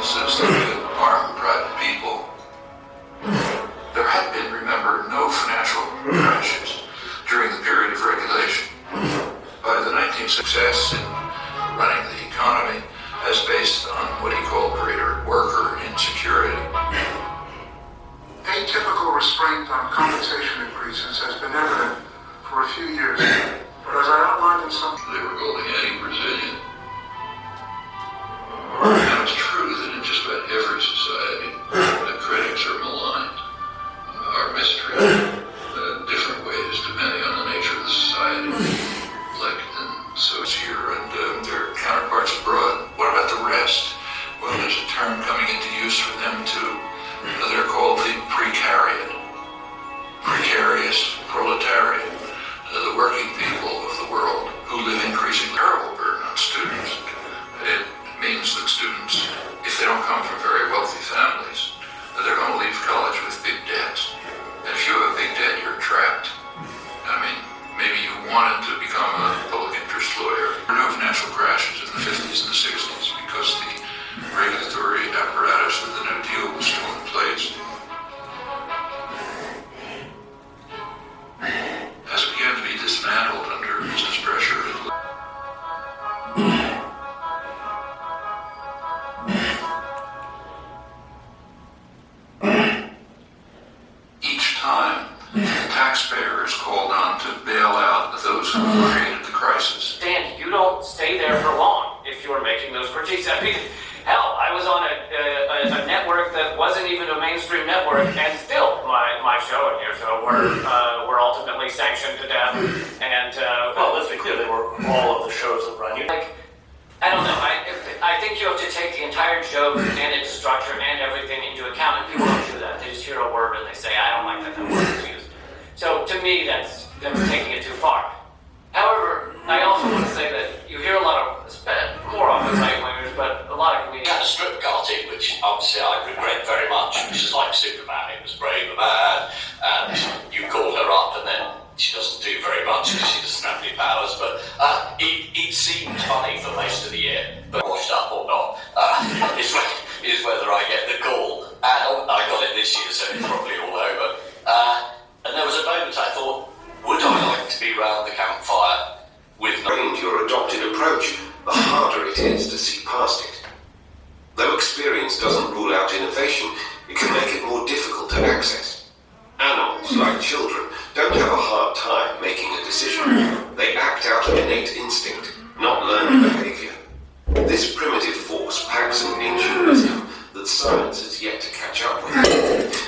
substances that could harm private people. There had been, remember, no financial crashes during the period of regulation. By the 19th success in running the economy as based on what he called greater worker insecurity. Atypical restraint on compensation increases has been evident for a few years, but as I outlined in some... They were building anti-Brazilian. Now it's true that in just about every society, the critics are maligned, are mistreated in different ways depending on the nature of the society. Like, and so it's here and their counterparts abroad. What about the rest? Well, there's a term coming into use for them too. They're called the precariat. Precarious proletariat. The working people of the world who live increasingly terrible burden on students. It means that students, if they don't come from very wealthy families, they're going to leave college with big debts. And if you have a big debt, you're trapped. I mean, maybe you wanted to become a public interest lawyer. There were no financial crashes in the 50s and the 60s because the regulatory apparatus of the New Deal was still in place. As it began to be dismantled under business pressure, each time the taxpayer is called on to bail out those who created the crisis. Dan, you don't stay there for long if you are making those critiques. I mean, hell, I was on a network that wasn't even a mainstream network, and still my show and your show were ultimately sanctioned to death. And well, let's be clear, they were all of the shows that run you. like, I don't know. I think you have to take the entire joke and its structure and everything into account, and people don't do that. They just hear a word and they say, I don't like that word is used. So to me, that's taking it too far. However, I also want to say that you hear a lot of, more often right-wingers, but a lot of comedians. Yeah, strip cartoon, which obviously I regret very much. Which is like Superman, it was brave and bad, and you call her up and then she doesn't do very much because she doesn't have any powers, but it seemed funny for most of the year, but washed up or not is whether I get the call. And I got it this year, so it's probably all over. And there was a moment I thought, would I like to be round the campfire with your adopted approach, the harder it is to see past it. Though experience doesn't rule out innovation, it can make it more difficult to access. Animals, like children, don't have a hard time making a decision. They act out of innate instinct, not learned behavior. This primitive force packs an ancient wisdom that science has yet to catch up with.